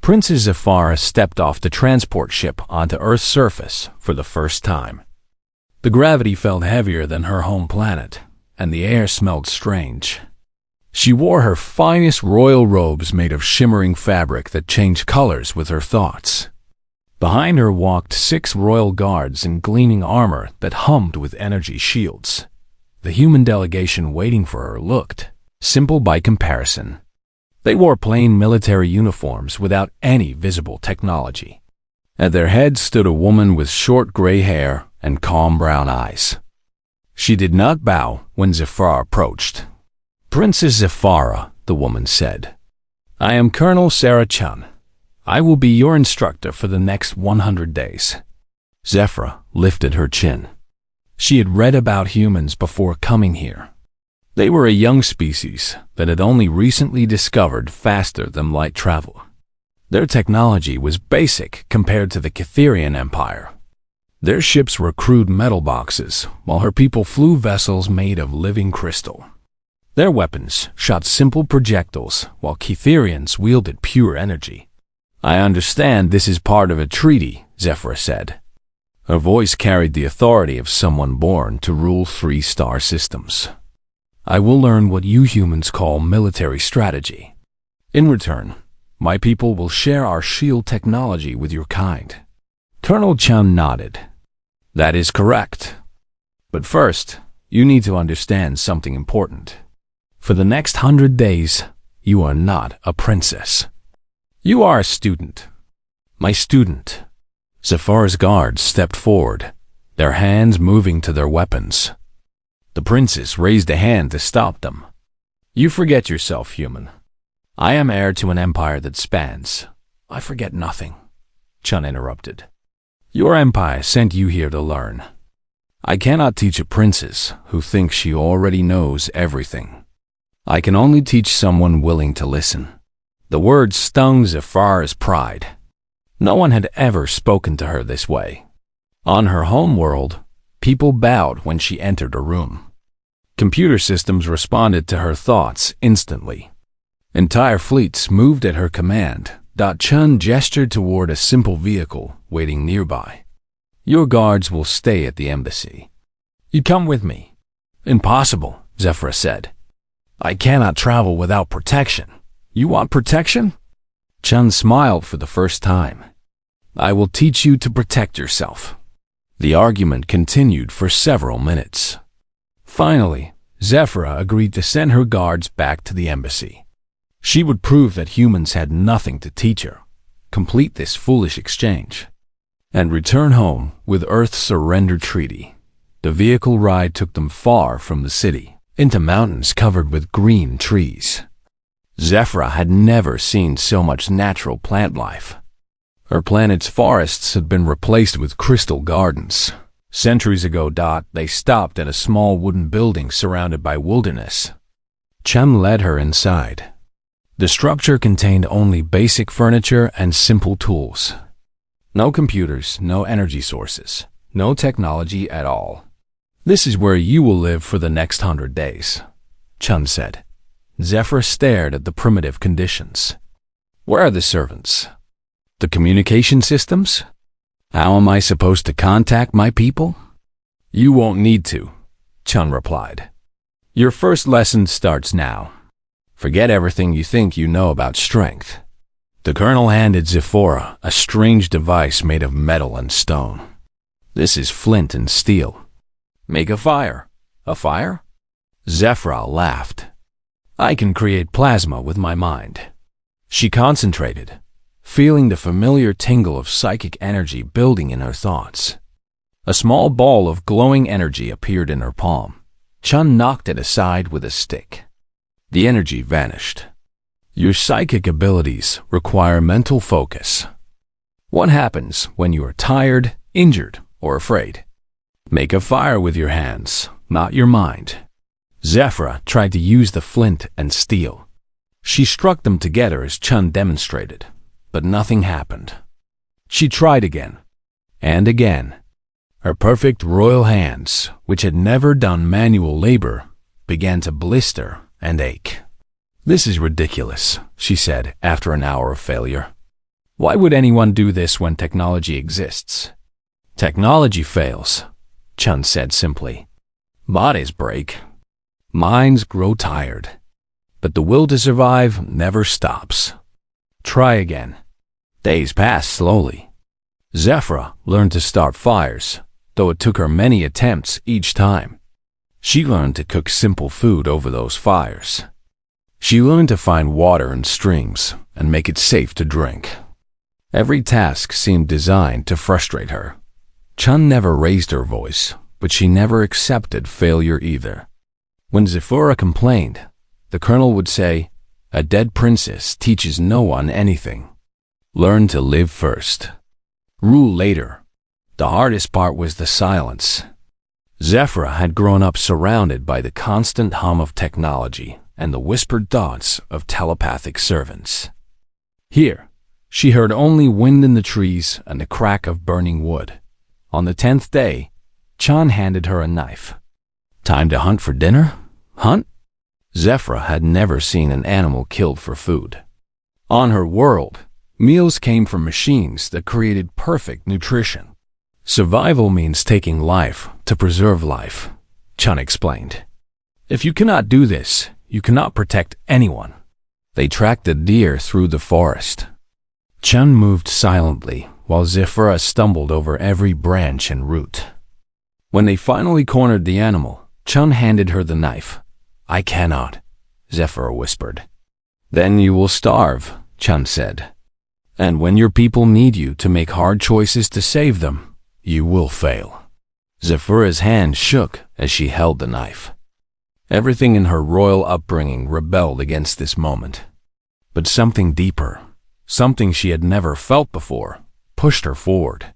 Princess Zafara stepped off the transport ship onto Earth's surface for the first time. The gravity felt heavier than her home planet, and the air smelled strange. She wore her finest royal robes made of shimmering fabric that changed colors with her thoughts. Behind her walked 6 royal guards in gleaming armor that hummed with energy shields. The human delegation waiting for her looked simple by comparison. They wore plain military uniforms without any visible technology. At their head stood a woman with short gray hair and calm brown eyes. She did not bow when Zafara approached. "Princess Zafara," the woman said, "I am Colonel Sarah Chun. I will be your instructor for the next 100 days. Zafara lifted her chin. She had read about humans before coming here. They were a young species that had only recently discovered faster than light travel. Their technology was basic compared to the Catherian Empire. Their ships were crude metal boxes, while her people flew vessels made of living crystal. Their weapons shot simple projectiles, while Catherians wielded pure energy. "I understand this is part of a treaty," Zafara said. Her voice carried the authority of someone born to rule 3-star systems. "I will learn what you humans call military strategy. In return, my people will share our shield technology with your kind." Colonel Chun nodded. "That is correct. But first, you need to understand something important. For the next 100 days, you are not a princess. You are a student. My student." Zafara's guards stepped forward, their hands moving to their weapons. The princess raised a hand to stop them. "You forget yourself, human. I am heir to an empire that spans." "I forget nothing," Chun interrupted. "Your empire sent you here to learn. I cannot teach a princess who thinks she already knows everything. I can only teach someone willing to listen." The words stung Zafara's pride. No one had ever spoken to her this way. On her home world, people bowed when she entered a room. Computer systems responded to her thoughts instantly. Entire fleets moved at her command. Chun gestured toward a simple vehicle waiting nearby. "Your guards will stay at the embassy. You come with me." "Impossible," Zafara said. "I cannot travel without protection." "You want protection?" Chun smiled for the first time. "I will teach you to protect yourself." The argument continued for several minutes. Finally, Zafara agreed to send her guards back to the embassy. She would prove that humans had nothing to teach her, complete this foolish exchange, and return home with Earth's surrender treaty. The vehicle ride took them far from the city, into mountains covered with green trees. Zafara had never seen so much natural plant life. Her planet's forests had been replaced with crystal gardens. Centuries ago, they stopped at a small wooden building surrounded by wilderness. Chun led her inside. The structure contained only basic furniture and simple tools. No computers, no energy sources, no technology at all. "This is where you will live for the next 100 days, Chun said. Zafara stared at the primitive conditions. "Where are the servants? The communication systems? How am I supposed to contact my people?" "You won't need to," Chun replied. "Your first lesson starts now. Forget everything you think you know about strength." The colonel handed Zafara a strange device made of metal and stone. "This is flint and steel. Make a fire." "A fire?" Zafara laughed. "I can create plasma with my mind." She concentrated, feeling the familiar tingle of psychic energy building in her thoughts. A small ball of glowing energy appeared in her palm. Chun knocked it aside with a stick. The energy vanished. "Your psychic abilities require mental focus. What happens when you are tired, injured, or afraid? Make a fire with your hands, not your mind." Zafara tried to use the flint and steel. She struck them together as Chun demonstrated, but nothing happened. She tried again, and again. Her perfect royal hands, which had never done manual labor, began to blister and ache. "This is ridiculous," she said after an hour of failure. Why would anyone do this when technology exists? Technology fails, Chun said simply. Bodies break. Minds grow tired. But the will to survive never stops. Try again. Days passed slowly. Zephyra learned to start fires, though it took her many attempts each time. She learned to cook simple food over those fires. She learned to find water in streams and make it safe to drink. Every task seemed designed to frustrate her. Chun never raised her voice, but she never accepted failure either. When Zephyra complained, the colonel would say, "A dead princess teaches no one anything. Learn to live first. Rule later." The hardest part was the silence. Zephyra had grown up surrounded by the constant hum of technology and the whispered thoughts of telepathic servants. Here, she heard only wind in the trees and the crack of burning wood. On the 10th day, Chun handed her a knife. Time to hunt for dinner? Hunt? Zephyra had never seen an animal killed for food. On her world, meals came from machines that created perfect nutrition. Survival means taking life to preserve life, Chun explained. If you cannot do this, you cannot protect anyone. They tracked the deer through the forest. Chun moved silently while Zephyra stumbled over every branch and root. When they finally cornered the animal, Chun handed her the knife. I cannot, Zephyra whispered. Then you will starve, Chun said. And when your people need you to make hard choices to save them, you will fail. Zephyra's hand shook as she held the knife. Everything in her royal upbringing rebelled against this moment. But something deeper, something she had never felt before, pushed her forward.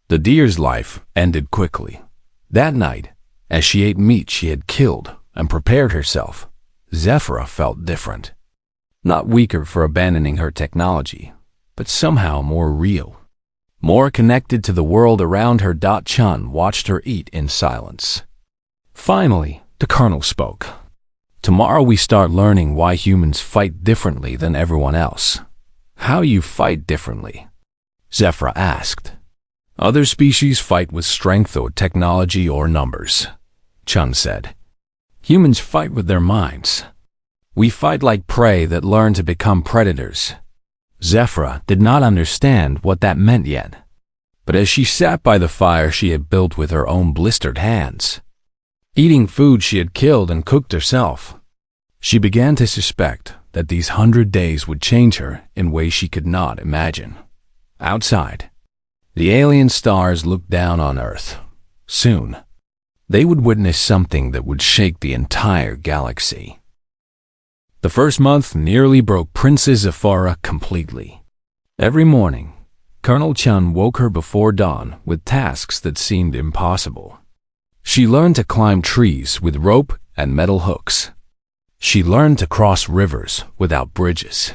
The deer's life ended quickly. That night, as she ate meat she had killed and prepared herself, Zephyra felt different. Not weaker for abandoning her technology, but somehow more real. More connected to the world around her. Chun watched her eat in silence. Finally, the colonel spoke. Tomorrow we start learning why humans fight differently than everyone else. How you fight differently? Zephyra asked. Other species fight with strength or technology or numbers, Chun said. Humans fight with their minds. We fight like prey that learn to become predators. Zephyra did not understand what that meant yet. But as she sat by the fire she had built with her own blistered hands, eating food she had killed and cooked herself, she began to suspect that these 100 days would change her in ways she could not imagine. Outside, the alien stars looked down on Earth. Soon, they would witness something that would shake the entire galaxy. The first month nearly broke Princess Zephyra completely. Every morning, Colonel Chun woke her before dawn with tasks that seemed impossible. She learned to climb trees with rope and metal hooks. She learned to cross rivers without bridges.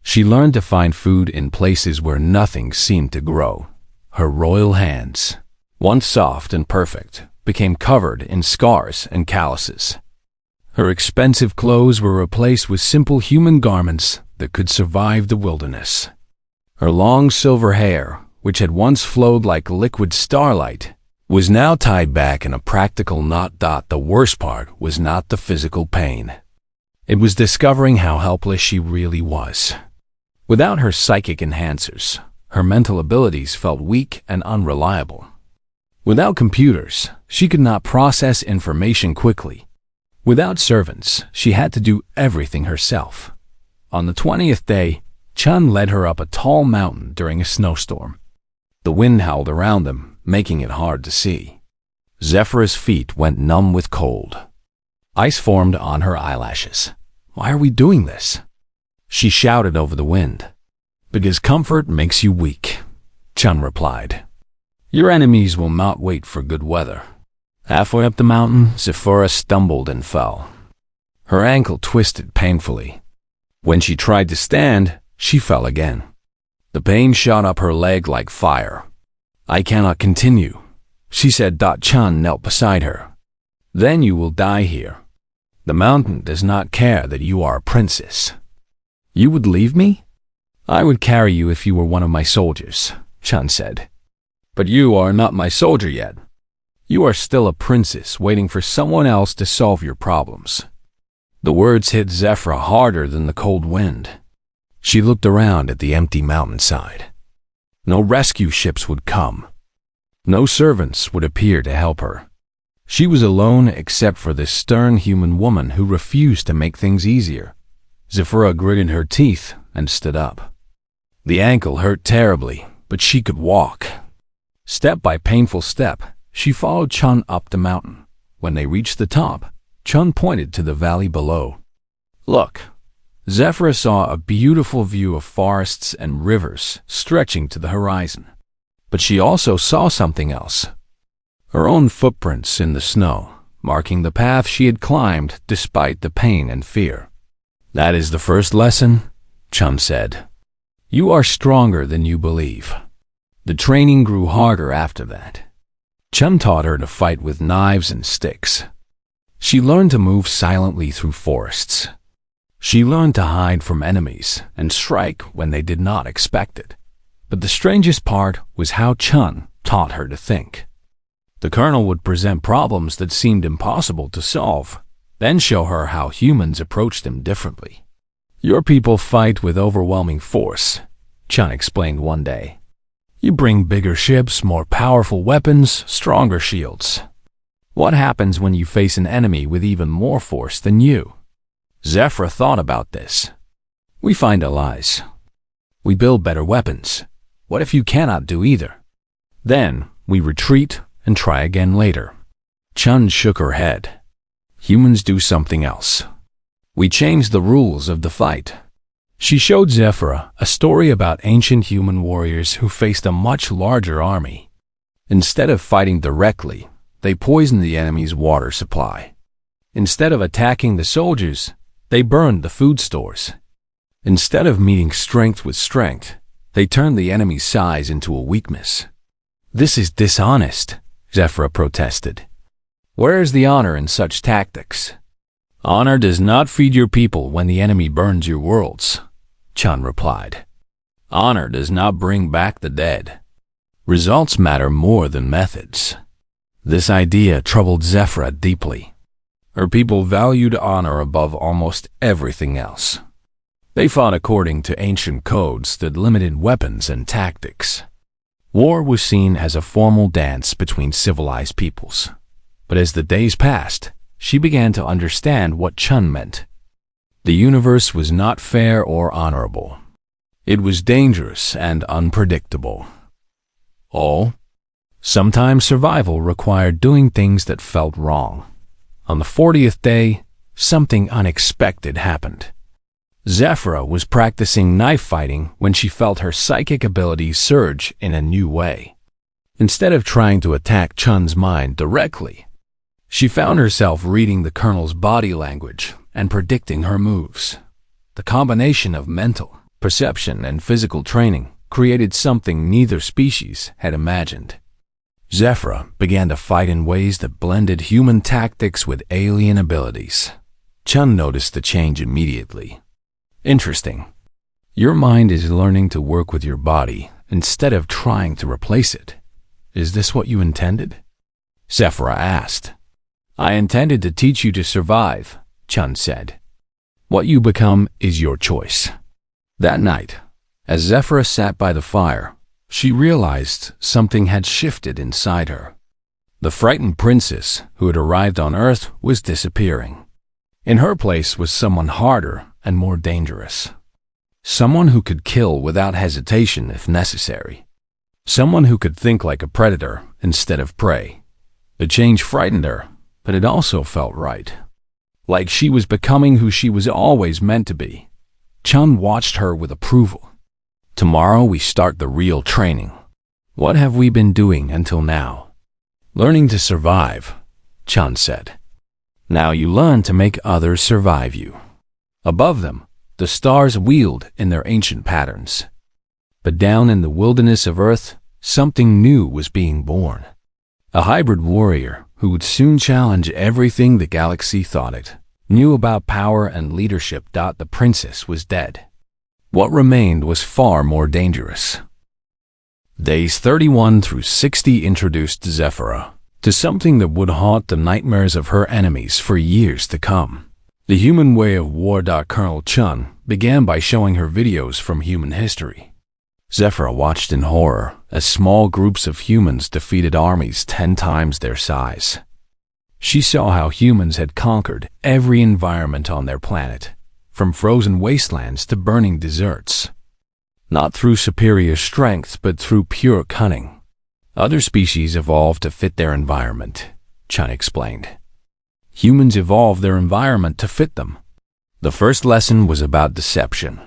She learned to find food in places where nothing seemed to grow. Her royal hands, once soft and perfect, became covered in scars and calluses. Her expensive clothes were replaced with simple human garments that could survive the wilderness. Her long silver hair, which had once flowed like liquid starlight, was now tied back in a practical knot. The worst part was not the physical pain. It was discovering how helpless she really was. Without her psychic enhancers, her mental abilities felt weak and unreliable. Without computers, she could not process information quickly. Without servants, she had to do everything herself. On the 20th day, Chun led her up a tall mountain during a snowstorm. The wind howled around them, making it hard to see. Zephyra's feet went numb with cold. Ice formed on her eyelashes. Why are we doing this? She shouted over the wind. Because comfort makes you weak, Chun replied. Your enemies will not wait for good weather. Halfway up the mountain, Zephyra stumbled and fell. Her ankle twisted painfully. When she tried to stand, she fell again. The pain shot up her leg like fire. I cannot continue, she said. Chun knelt beside her. Then you will die here. The mountain does not care that you are a princess. You would leave me? I would carry you if you were one of my soldiers, Chun said. But you are not my soldier yet. You are still a princess waiting for someone else to solve your problems. The words hit Zephyra harder than the cold wind. She looked around at the empty mountainside. No rescue ships would come. No servants would appear to help her. She was alone except for this stern human woman who refused to make things easier. Zephyra gritted her teeth and stood up. The ankle hurt terribly, but she could walk. Step by painful step, she followed Chun up the mountain. When they reached the top, Chun pointed to the valley below. Look, Zephyra saw a beautiful view of forests and rivers stretching to the horizon. But she also saw something else. Her own footprints in the snow, marking the path she had climbed despite the pain and fear. That is the first lesson, Chun said. You are stronger than you believe. The training grew harder after that. Chun taught her to fight with knives and sticks. She learned to move silently through forests. She learned to hide from enemies and strike when they did not expect it. But the strangest part was how Chun taught her to think. The colonel would present problems that seemed impossible to solve, then show her how humans approach them differently. Your people fight with overwhelming force, Chun explained one day. You bring bigger ships, more powerful weapons, stronger shields. What happens when you face an enemy with even more force than you? Zephyra thought about this. We find allies. We build better weapons. What if you cannot do either? Then we retreat and try again later. Chun shook her head. Humans do something else. We change the rules of the fight. She showed Zephyra a story about ancient human warriors who faced a much larger army. Instead of fighting directly, they poisoned the enemy's water supply. Instead of attacking the soldiers, they burned the food stores. Instead of meeting strength with strength, they turned the enemy's size into a weakness. This is dishonest, Zephyra protested. Where is the honor in such tactics? Honor does not feed your people when the enemy burns your worlds, Chun replied. Honor does not bring back the dead. Results matter more than methods. This idea troubled Zephyra deeply. Her people valued honor above almost everything else. They fought according to ancient codes that limited weapons and tactics. War was seen as a formal dance between civilized peoples. But as the days passed, she began to understand what Chun meant. The universe was not fair or honorable. It was dangerous and unpredictable. Sometimes survival required doing things that felt wrong. On the 40th day, something unexpected happened. Zephyra was practicing knife fighting when she felt her psychic abilities surge in a new way. Instead of trying to attack Chun's mind directly, she found herself reading the colonel's body language and predicting her moves. The combination of mental, perception, and physical training created something neither species had imagined. Zephyra began to fight in ways that blended human tactics with alien abilities. Chun noticed the change immediately. Interesting. Your mind is learning to work with your body instead of trying to replace it. Is this what you intended? Zephyra asked. I intended to teach you to survive, Chun said. What you become is your choice. That night, as Zephyra sat by the fire, she realized something had shifted inside her. The frightened princess who had arrived on Earth was disappearing. In her place was someone harder and more dangerous. Someone who could kill without hesitation if necessary. Someone who could think like a predator instead of prey. The change frightened her, but it also felt right. Like she was becoming who she was always meant to be. Chun watched her with approval. Tomorrow we start the real training. What have we been doing until now? Learning to survive, Chun said. Now you learn to make others survive you. Above them, the stars wheeled in their ancient patterns. But down in the wilderness of Earth, something new was being born. A hybrid warrior who would soon challenge everything the galaxy thought it knew about power and leadership. The princess was dead. What remained was far more dangerous. Days 31 through 60 introduced Zephyra to something that would haunt the nightmares of her enemies for years to come. The Human Way of War. Colonel Chun began by showing her videos from human history. Zephyra watched in horror as small groups of humans defeated armies 10 times their size. She saw how humans had conquered every environment on their planet, from frozen wastelands to burning deserts. Not through superior strength, but through pure cunning. Other species evolved to fit their environment, Chun explained. Humans evolved their environment to fit them. The first lesson was about deception.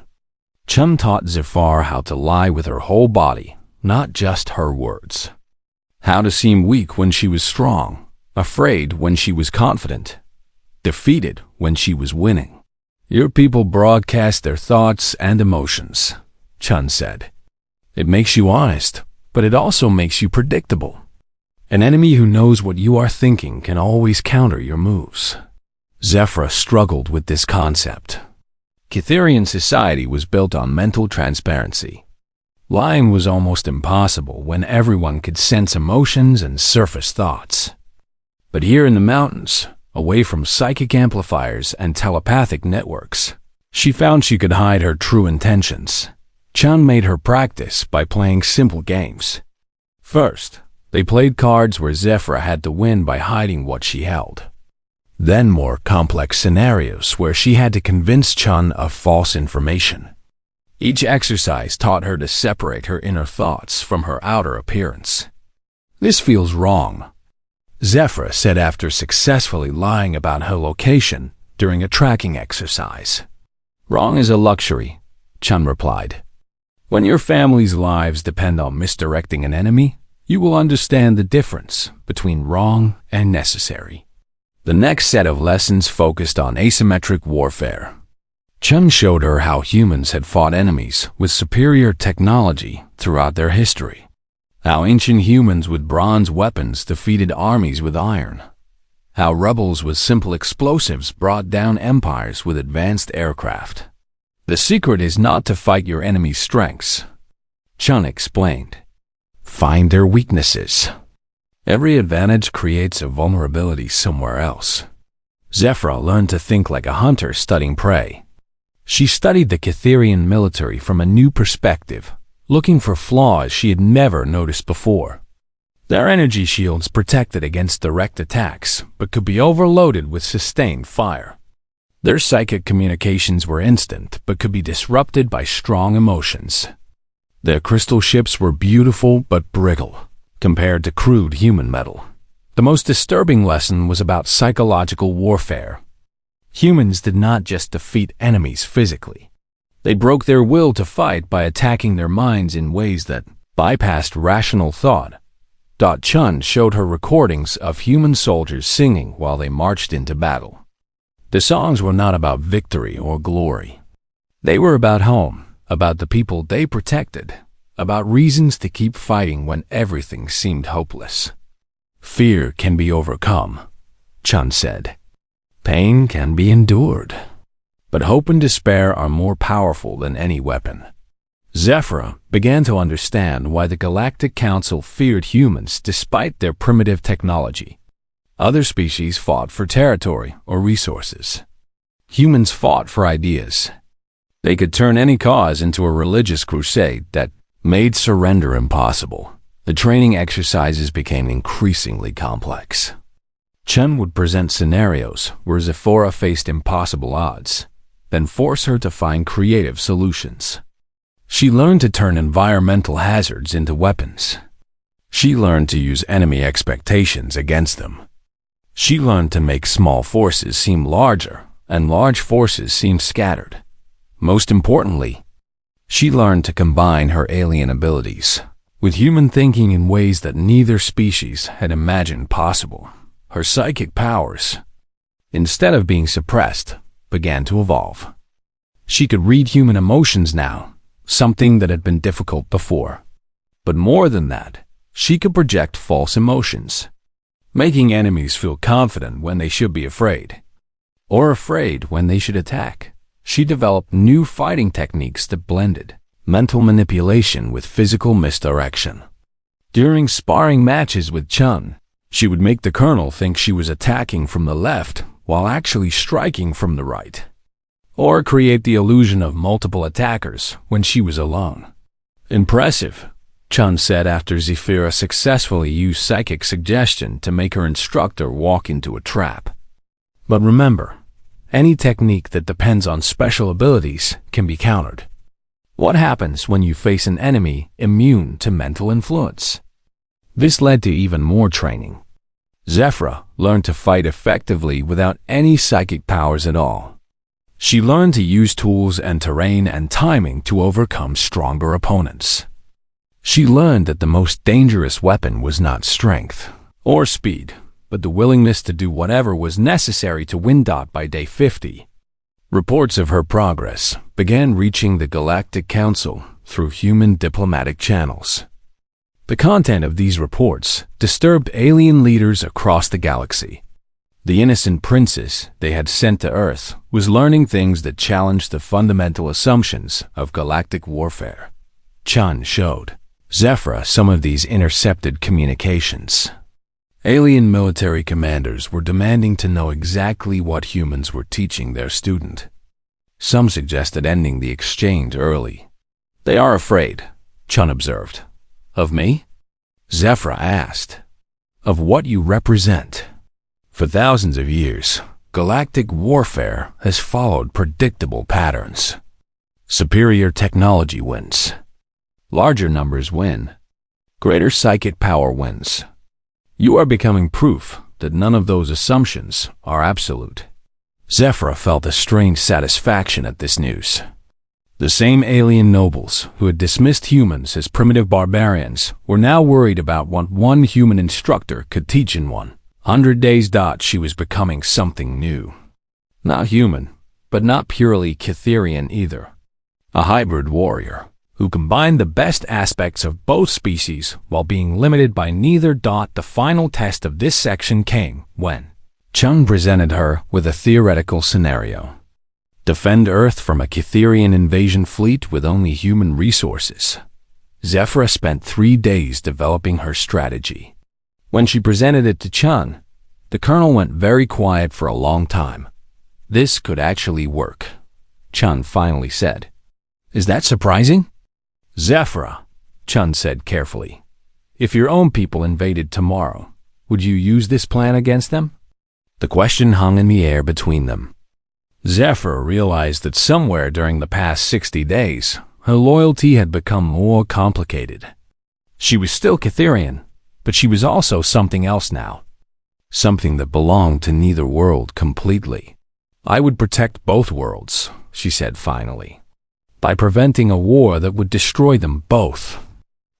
Chun taught Zephyr how to lie with her whole body, not just her words. How to seem weak when she was strong, afraid when she was confident, defeated when she was winning. Your people broadcast their thoughts and emotions, Chun said. It makes you honest, but it also makes you predictable. An enemy who knows what you are thinking can always counter your moves. Zephyr struggled with this concept. Cytherian society was built on mental transparency. Lying was almost impossible when everyone could sense emotions and surface thoughts. But here in the mountains, away from psychic amplifiers and telepathic networks, she found she could hide her true intentions. Chun made her practice by playing simple games. First, they played cards where Zephyr had to win by hiding what she held. Then more complex scenarios where she had to convince Chun of false information. Each exercise taught her to separate her inner thoughts from her outer appearance. This feels wrong, Zephyr said after successfully lying about her location during a tracking exercise. Wrong is a luxury, Chun replied. When your family's lives depend on misdirecting an enemy, you will understand the difference between wrong and necessary. The next set of lessons focused on asymmetric warfare. Chun showed her how humans had fought enemies with superior technology throughout their history. How ancient humans with bronze weapons defeated armies with iron. How rebels with simple explosives brought down empires with advanced aircraft. The secret is not to fight your enemy's strengths, Chun explained. Find their weaknesses. Every advantage creates a vulnerability somewhere else. Zephyr learned to think like a hunter studying prey. She studied the Cytherian military from a new perspective, looking for flaws she had never noticed before. Their energy shields protected against direct attacks, but could be overloaded with sustained fire. Their psychic communications were instant, but could be disrupted by strong emotions. Their crystal ships were beautiful but brittle, compared to crude human metal. The most disturbing lesson was about psychological warfare. Humans did not just defeat enemies physically. They broke their will to fight by attacking their minds in ways that bypassed rational thought. Chun showed her recordings of human soldiers singing while they marched into battle. The songs were not about victory or glory. They were about home, about the people they protected, about reasons to keep fighting when everything seemed hopeless. Fear can be overcome, Chun said. Pain can be endured. But hope and despair are more powerful than any weapon. Zephyr began to understand why the Galactic Council feared humans despite their primitive technology. Other species fought for territory or resources. Humans fought for ideas. They could turn any cause into a religious crusade that made surrender impossible. The training exercises became increasingly complex. Chun would present scenarios where Zephyr faced impossible odds, then force her to find creative solutions. She learned to turn environmental hazards into weapons. She learned to use enemy expectations against them. She learned to make small forces seem larger and large forces seem scattered. Most importantly, she learned to combine her alien abilities with human thinking in ways that neither species had imagined possible. Her psychic powers, instead of being suppressed, began to evolve. She could read human emotions now, something that had been difficult before. But more than that, she could project false emotions, making enemies feel confident when they should be afraid, or afraid when they should attack. She developed new fighting techniques that blended mental manipulation with physical misdirection. During sparring matches with Chun, she would make the colonel think she was attacking from the left while actually striking from the right, or create the illusion of multiple attackers when she was alone. Impressive, Chun said after Zephyra successfully used psychic suggestion to make her instructor walk into a trap. But remember, any technique that depends on special abilities can be countered. What happens when you face an enemy immune to mental influence? This led to even more training. Zephyra learned to fight effectively without any psychic powers at all. She learned to use tools and terrain and timing to overcome stronger opponents. She learned that the most dangerous weapon was not strength or speed, but the willingness to do whatever was necessary to win. By day 50, reports of her progress began reaching the Galactic Council through human diplomatic channels. The content of these reports disturbed alien leaders across the galaxy. The innocent princess they had sent to Earth was learning things that challenged the fundamental assumptions of galactic warfare. Chun showed Zephyra some of these intercepted communications. Alien military commanders were demanding to know exactly what humans were teaching their student. Some suggested ending the exchange early. "They are afraid," Chun observed. "Of me?" Zephyra asked. "Of what you represent." For thousands of years, galactic warfare has followed predictable patterns. Superior technology wins. Larger numbers win. Greater psychic power wins. You are becoming proof that none of those assumptions are absolute. Zephyra felt a strange satisfaction at this news. The same alien nobles who had dismissed humans as primitive barbarians were now worried about what one human instructor could teach in 100 days. She was becoming something new. Not human, but not purely Cytherian either. A hybrid warrior who combined the best aspects of both species while being limited by neither. The final test of this section came when Chun presented her with a theoretical scenario. Defend Earth from a Cytherian invasion fleet with only human resources. Zephyra spent 3 days developing her strategy. When she presented it to Chun, the colonel went very quiet for a long time. "This could actually work," Chun finally said. "Is that surprising?" "Zephyra," Chun said carefully, "if your own people invaded tomorrow, would you use this plan against them?" The question hung in the air between them. Zephyra realized that somewhere during the past 60 days, her loyalty had become more complicated. She was still Cytherian, but she was also something else now. Something that belonged to neither world completely. "I would protect both worlds," she said finally, "by preventing a war that would destroy them both."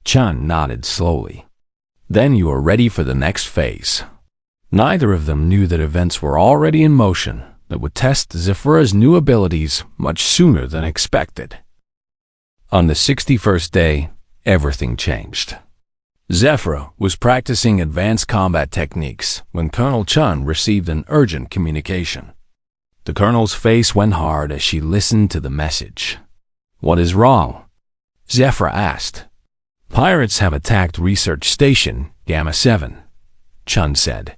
Chun nodded slowly. "Then you are ready for the next phase." Neither of them knew that events were already in motion that would test Zephyra's new abilities much sooner than expected. On the 61st day, everything changed. Zephyra was practicing advanced combat techniques when Colonel Chun received an urgent communication. The colonel's face went hard as she listened to the message. "What is wrong?" Zephyra asked. "Pirates have attacked Research Station Gamma 7, Chun said.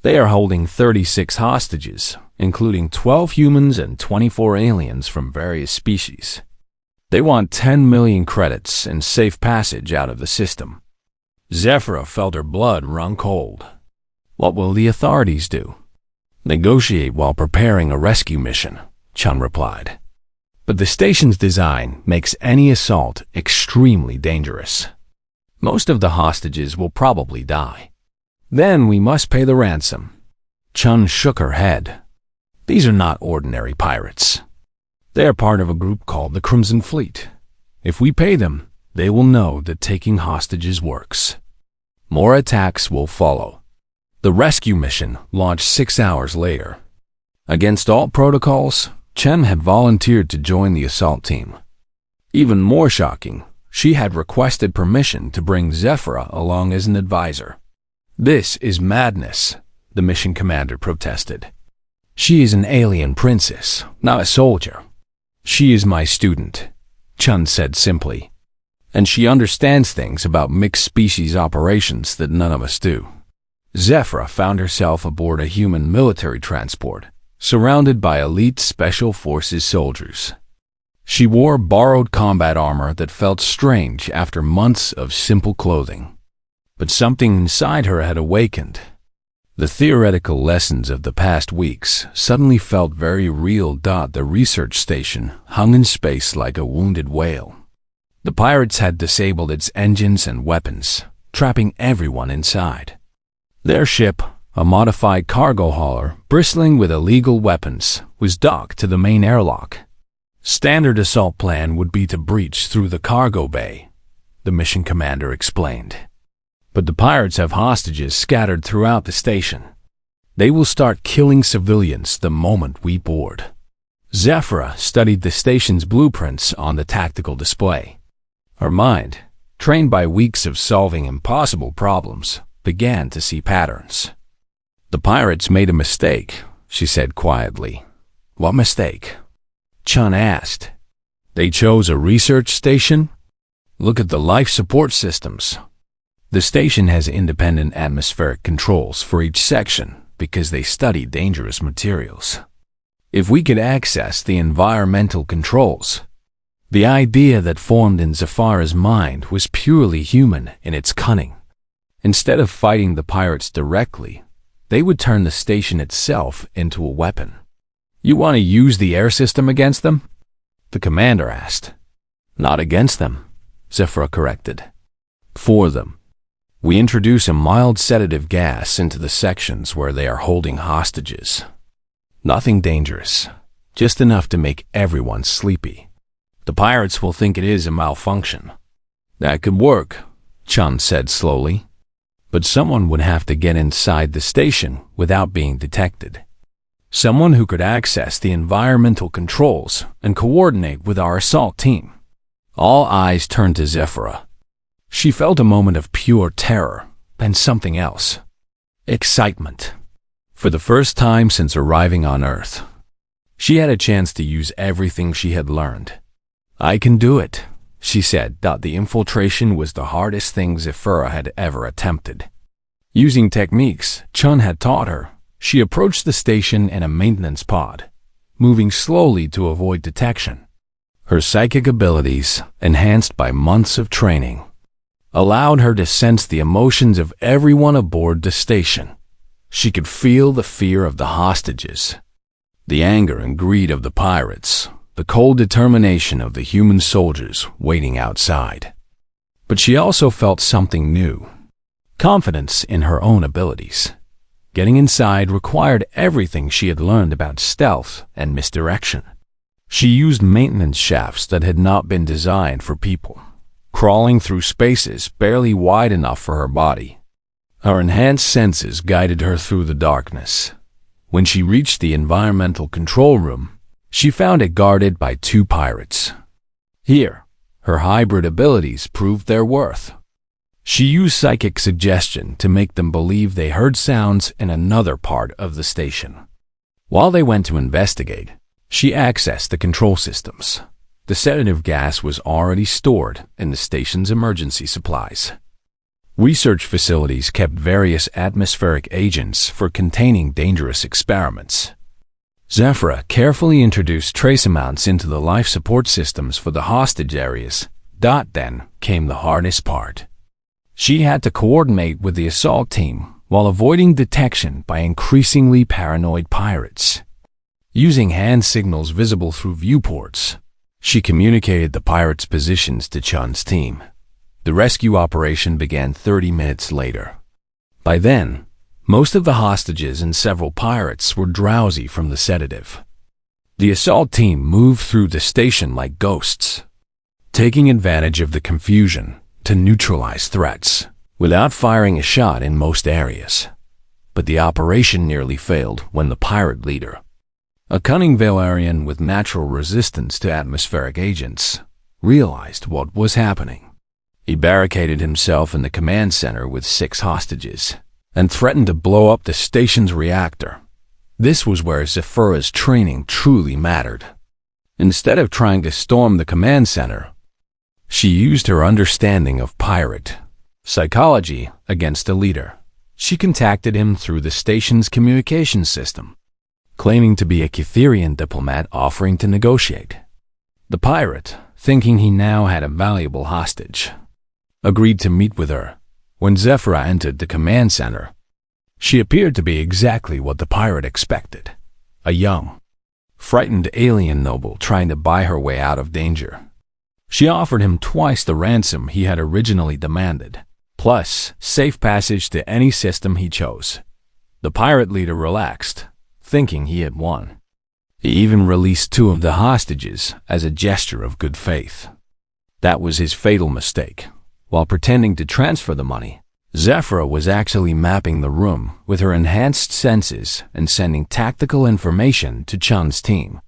"They are holding 36 hostages, including 12 humans and 24 aliens from various species. They want 10 million credits and safe passage out of the system." Zephyra felt her blood run cold. "What will the authorities do?" "Negotiate while preparing a rescue mission," Chun replied. "But the station's design makes any assault extremely dangerous. Most of the hostages will probably die. Then we must pay the ransom." Chun shook her head. "These are not ordinary pirates. They are part of a group called the Crimson Fleet. If we pay them, they will know that taking hostages works. More attacks will follow." The rescue mission launched 6 hours later. Against all protocols, Chen had volunteered to join the assault team. Even more shocking, she had requested permission to bring Zephyra along as an advisor. "This is madness," the mission commander protested. "She is an alien princess, not a soldier, "She is my student," Chun said simply, "and she understands things about mixed species operations that none of us do." Zephyra found herself aboard a human military transport, surrounded by elite special forces soldiers. She wore borrowed combat armor that felt strange after months of simple clothing. But something inside her had awakened. The theoretical lessons of the past weeks suddenly felt very real. The research station hung in space like a wounded whale. The pirates had disabled its engines and weapons, trapping everyone inside. Their ship, a modified cargo hauler bristling with illegal weapons, was docked to the main airlock. Standard assault plan would be to breach through the cargo bay, the mission commander explained. But the pirates have hostages scattered throughout the station. They will start killing civilians the moment we board. Zephyra studied the station's blueprints on the tactical display. Her mind, trained by weeks of solving impossible problems, began to see patterns. "The pirates made a mistake," she said quietly. "What mistake?" Chun asked. "They chose a research station? Look at the life support systems. The station has independent atmospheric controls for each section because they study dangerous materials. If we could access the environmental controls." The idea that formed in Zephyra's mind was purely human in its cunning. Instead of fighting the pirates directly, they would turn the station itself into a weapon. "You want to use the air system against them?" the commander asked. "Not against them," Zephyra corrected. "For them. We introduce a mild sedative gas into the sections where they are holding hostages. Nothing dangerous, just enough to make everyone sleepy. The pirates will think it is a malfunction." "That could work," Chun said slowly. "But someone would have to get inside the station without being detected. Someone who could access the environmental controls and coordinate with our assault team." All eyes turned to Zephyra. She felt a moment of pure terror, then something else. Excitement. For the first time since arriving on Earth, she had a chance to use everything she had learned. "I can do it," she said. The infiltration was the hardest thing Zephyra had ever attempted. Using techniques Chun had taught her, she approached the station in a maintenance pod, moving slowly to avoid detection. Her psychic abilities, enhanced by months of training, allowed her to sense the emotions of everyone aboard the station. She could feel the fear of the hostages, the anger and greed of the pirates, the cold determination of the human soldiers waiting outside. But she also felt something new, confidence in her own abilities. Getting inside required everything she had learned about stealth and misdirection. She used maintenance shafts that had not been designed for people, crawling through spaces barely wide enough for her body. Her enhanced senses guided her through the darkness. When she reached the environmental control room, she found it guarded by 2 pirates. Here, her hybrid abilities proved their worth. She used psychic suggestion to make them believe they heard sounds in another part of the station. While they went to investigate, she accessed the control systems. The sedative gas was already stored in the station's emergency supplies. Research facilities kept various atmospheric agents for containing dangerous experiments. Zephyra carefully introduced trace amounts into the life support systems for the hostage areas. Then came the hardest part. She had to coordinate with the assault team while avoiding detection by increasingly paranoid pirates. Using hand signals visible through viewports, she communicated the pirates' positions to Chun's team. The rescue operation began 30 minutes later. By then, most of the hostages and several pirates were drowsy from the sedative. The assault team moved through the station like ghosts, taking advantage of the confusion to neutralize threats without firing a shot in most areas. But the operation nearly failed when the pirate leader, a cunning Valerian with natural resistance to atmospheric agents, realized what was happening. He barricaded himself in the command center with 6 hostages and threatened to blow up the station's reactor. This was where Zephyra's training truly mattered. Instead of trying to storm the command center, she used her understanding of pirate psychology against the leader. She contacted him through the station's communication system, claiming to be a Cytherian diplomat offering to negotiate. The pirate, thinking he now had a valuable hostage, agreed to meet with her. When Zephyra entered the command center, she appeared to be exactly what the pirate expected: a young, frightened alien noble trying to buy her way out of danger. She offered him twice the ransom he had originally demanded, plus safe passage to any system he chose. The pirate leader relaxed, thinking he had won. He even released 2 of the hostages as a gesture of good faith. That was his fatal mistake. While pretending to transfer the money, Zephyra was actually mapping the room with her enhanced senses and sending tactical information to Chun's team.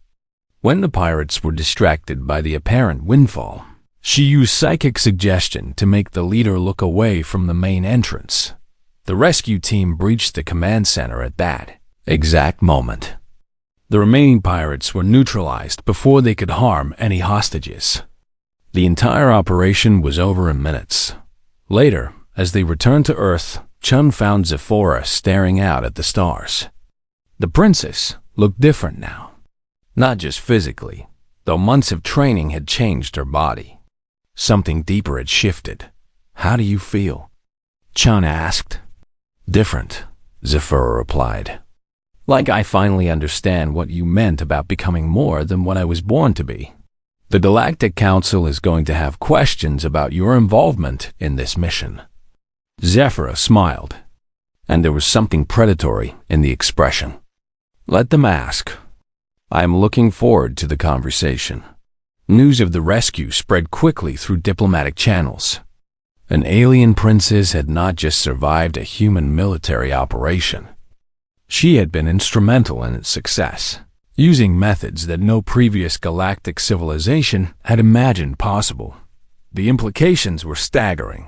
When the pirates were distracted by the apparent windfall, she used psychic suggestion to make the leader look away from the main entrance. The rescue team breached the command center at that exact moment. The remaining pirates were neutralized before they could harm any hostages. The entire operation was over in minutes. Later, as they returned to Earth, Chun found Zephora staring out at the stars. The princess looked different now. Not just physically, though months of training had changed her body. Something deeper had shifted. "How do you feel?" Chun asked. "Different," Zephora replied. "Like I finally understand what you meant about becoming more than what I was born to be. The Galactic Council is going to have questions about your involvement in this mission." Zephora smiled, and there was something predatory in the expression. "Let them ask. I am looking forward to the conversation." News of the rescue spread quickly through diplomatic channels. An alien princess had not just survived a human military operation. She had been instrumental in its success, using methods that no previous galactic civilization had imagined possible. The implications were staggering.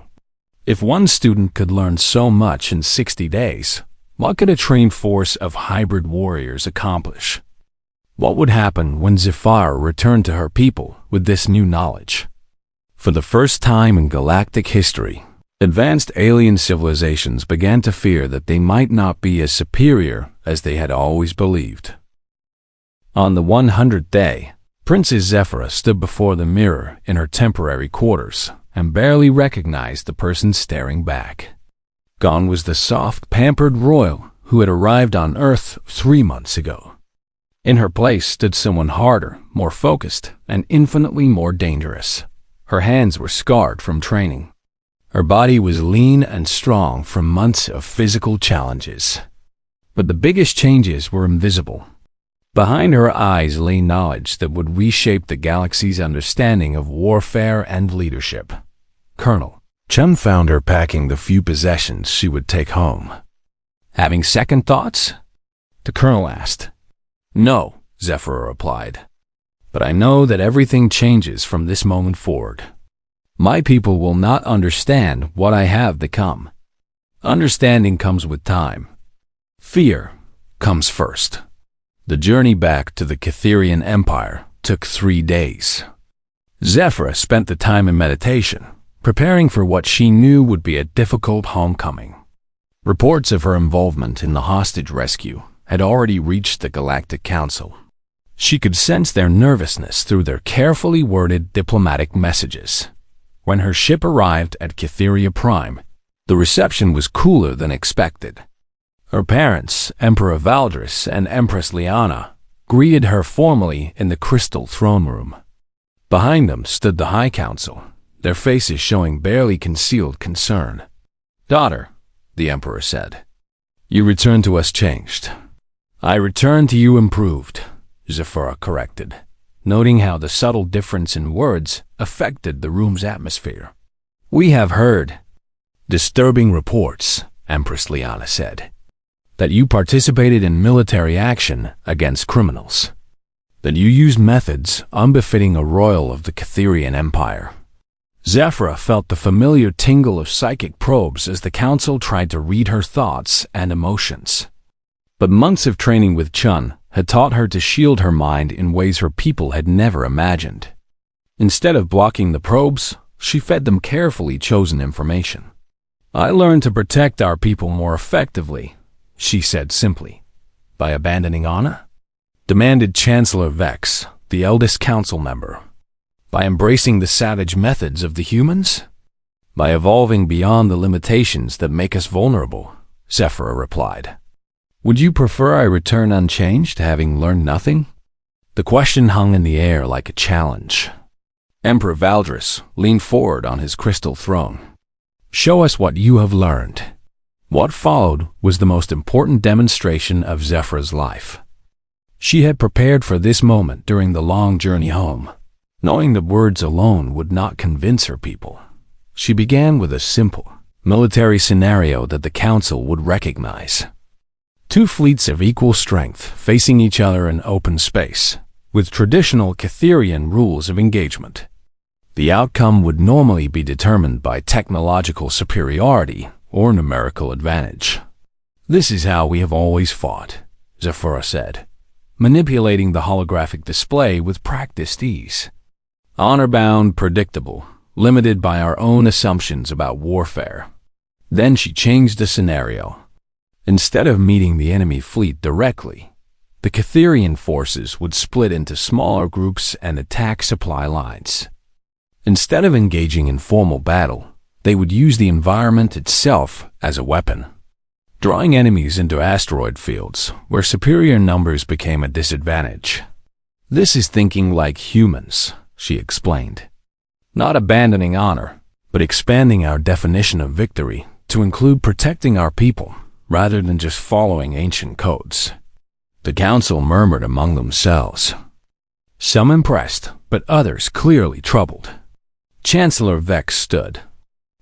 If one student could learn so much in 60 days, what could a trained force of hybrid warriors accomplish? What would happen when Zephara returned to her people with this new knowledge? For the first time in galactic history, advanced alien civilizations began to fear that they might not be as superior as they had always believed. On the 100th day, Princess Zephora stood before the mirror in her temporary quarters and barely recognized the person staring back. Gone was the soft, pampered royal who had arrived on Earth 3 months ago. In her place stood someone harder, more focused, and infinitely more dangerous. Her hands were scarred from training. Her body was lean and strong from months of physical challenges. But the biggest changes were invisible. Behind her eyes lay knowledge that would reshape the galaxy's understanding of warfare and leadership. Colonel Chun found her packing the few possessions she would take home. "Having second thoughts?" the colonel asked. "No," Zephora replied. "But I know that everything changes from this moment forward. My people will not understand what I have become. Understanding comes with time. Fear comes first." The journey back to the Cytherian Empire took 3 days. Zephora spent the time in meditation, preparing for what she knew would be a difficult homecoming. Reports of her involvement in the hostage rescue had already reached the Galactic Council. She could sense their nervousness through their carefully worded diplomatic messages. When her ship arrived at Cytheria Prime, the reception was cooler than expected. Her parents, Emperor Valdris and Empress Liana, greeted her formally in the Crystal Throne Room. Behind them stood the High Council, their faces showing barely concealed concern. "Daughter," the Emperor said, "you return to us changed." "I return to you improved," Zephora corrected, noting how the subtle difference in words affected the room's atmosphere. "We have heard disturbing reports," Empress Liana said, "that you participated in military action against criminals, that you used methods unbefitting a royal of the Cytherian Empire." Zephora felt the familiar tingle of psychic probes as the council tried to read her thoughts and emotions. But months of training with Chun had taught her to shield her mind in ways her people had never imagined. Instead of blocking the probes, she fed them carefully chosen information. "I learned to protect our people more effectively," she said simply. "By abandoning Anna?" demanded Chancellor Vex, the eldest council member. "By embracing the savage methods of the humans?" "By evolving beyond the limitations that make us vulnerable," Zephyra replied. "Would you prefer I return unchanged, having learned nothing?" The question hung in the air like a challenge. Emperor Valdris leaned forward on his crystal throne. "Show us what you have learned." What followed was the most important demonstration of Zephyra's life. She had prepared for this moment during the long journey home, knowing that words alone would not convince her people. She began with a simple, military scenario that the council would recognize. Two fleets of equal strength facing each other in open space, with traditional Catherian rules of engagement. The outcome would normally be determined by technological superiority or numerical advantage. "This is how we have always fought," Zephyra said, manipulating the holographic display with practiced ease. "Honor-bound, predictable, limited by our own assumptions about warfare." Then she changed the scenario. Instead of meeting the enemy fleet directly, the Catherian forces would split into smaller groups and attack supply lines. Instead of engaging in formal battle, they would use the environment itself as a weapon, drawing enemies into asteroid fields where superior numbers became a disadvantage. "This is thinking like humans," she explained. "Not abandoning honor, but expanding our definition of victory to include protecting our people rather than just following ancient codes." The council murmured among themselves, some impressed, but others clearly troubled. Chancellor Vex stood.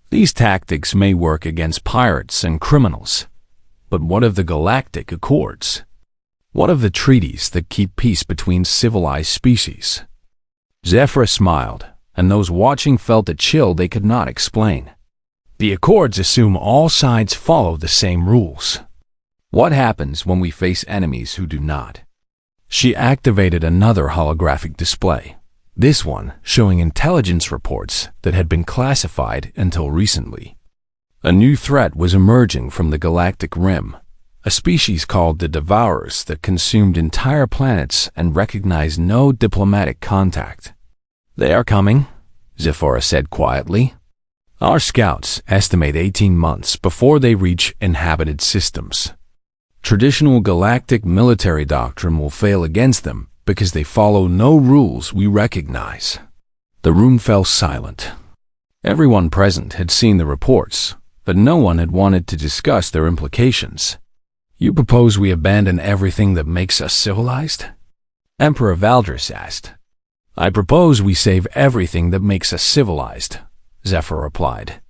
"These tactics may work against pirates and criminals, but what of the Galactic Accords? What of the treaties that keep peace between civilized species?" Zephyra smiled, and those watching felt a chill they could not explain. "The Accords assume all sides follow the same rules. What happens when we face enemies who do not?" She activated another holographic display, this one showing intelligence reports that had been classified until recently. A new threat was emerging from the galactic rim, a species called the Devourers that consumed entire planets and recognized no diplomatic contact. "They are coming," Zephyra said quietly. "Our scouts estimate 18 months before they reach inhabited systems. Traditional galactic military doctrine will fail against them because they follow no rules we recognize." The room fell silent. Everyone present had seen the reports, but no one had wanted to discuss their implications. "You propose we abandon everything that makes us civilized?" Emperor Valdris asked. "I propose we save everything that makes us civilized," Zephyr replied,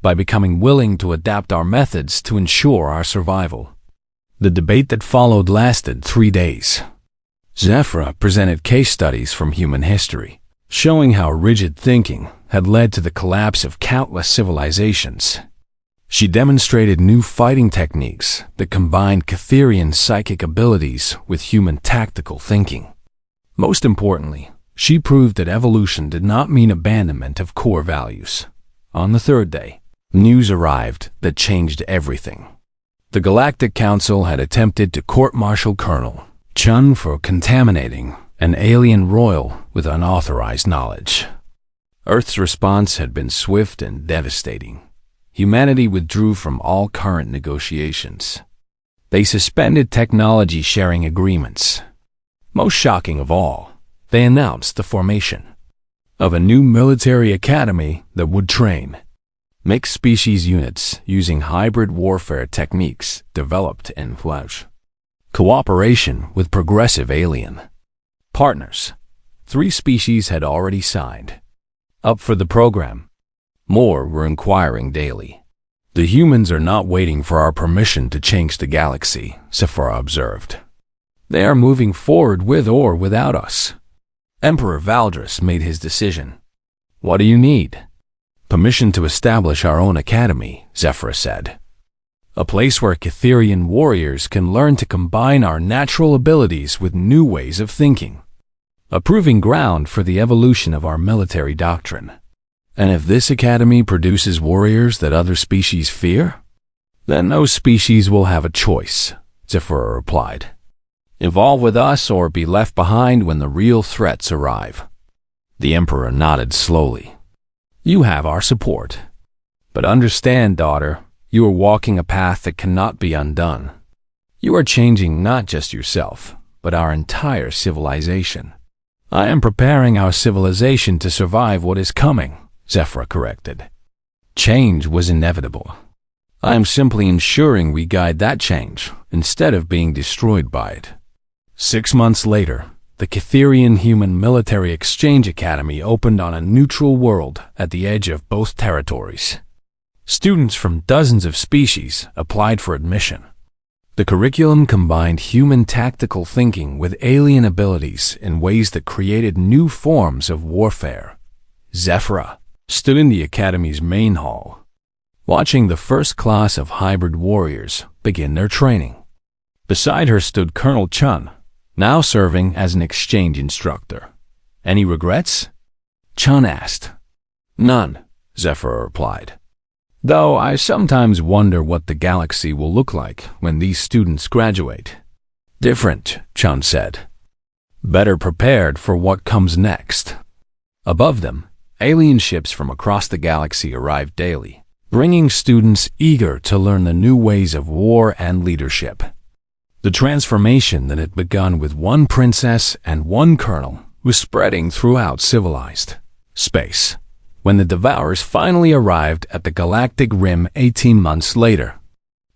"by becoming willing to adapt our methods to ensure our survival." The debate that followed lasted 3 days. Zephyra presented case studies from human history, showing how rigid thinking had led to the collapse of countless civilizations. She demonstrated new fighting techniques that combined Catherian psychic abilities with human tactical thinking. Most importantly, she proved that evolution did not mean abandonment of core values. On the 3rd day, news arrived that changed everything. The Galactic Council had attempted to court-martial Colonel Chun for contaminating an alien royal with unauthorized knowledge. Earth's response had been swift and devastating. Humanity withdrew from all current negotiations. They suspended technology-sharing agreements. Most shocking of all, they announced the formation of a new military academy that would train mixed species units using hybrid warfare techniques developed in flesh. Cooperation with progressive alien partners. 3 species had already signed up for the program. More were inquiring daily. "The humans are not waiting for our permission to change the galaxy," Zephyra observed. "They are moving forward with or without us." Emperor Valdris made his decision. "What do you need?" "Permission to establish our own academy," Zephyra said. a place where Catherian warriors can learn to combine our natural abilities with new ways of thinking, a proving ground for the evolution of our military doctrine. And if this academy produces warriors that other species fear, then no species will have a choice, Zephyr replied. Evolve with us or be left behind when the real threats arrive. The Emperor nodded slowly. You have our support. But understand, daughter, you are walking a path that cannot be undone. You are changing not just yourself, but our entire civilization. I am preparing our civilization to survive what is coming, Zephyr corrected. Change was inevitable. I am simply ensuring we guide that change instead of being destroyed by it. 6 months later, the Catherian Human Military Exchange Academy opened on a neutral world at the edge of both territories. Students from dozens of species applied for admission. The curriculum combined human tactical thinking with alien abilities in ways that created new forms of warfare. Zephyr stood in the Academy's main hall, watching the first class of hybrid warriors begin their training. Beside her stood Colonel Chun, now serving as an exchange instructor. Any regrets? Chun asked. None, Zephyr replied. Though I sometimes wonder what the galaxy will look like when these students graduate. Different, Chun said. Better prepared for what comes next. Above them, alien ships from across the galaxy arrived daily, bringing students eager to learn the new ways of war and leadership. The transformation that had begun with one princess and one colonel was spreading throughout civilized space. When the Devourers finally arrived at the Galactic Rim 18 months later,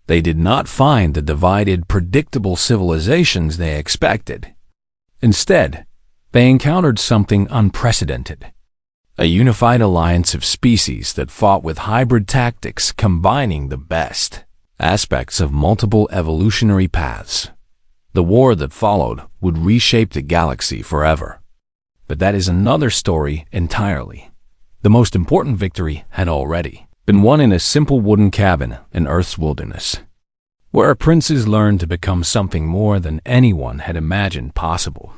they did not find the divided, predictable civilizations they expected. Instead, they encountered something unprecedented. A unified alliance of species that fought with hybrid tactics combining the best aspects of multiple evolutionary paths. The war that followed would reshape the galaxy forever. But that is another story entirely. The most important victory had already been won in a simple wooden cabin in Earth's wilderness, where princes learned to become something more than anyone had imagined possible.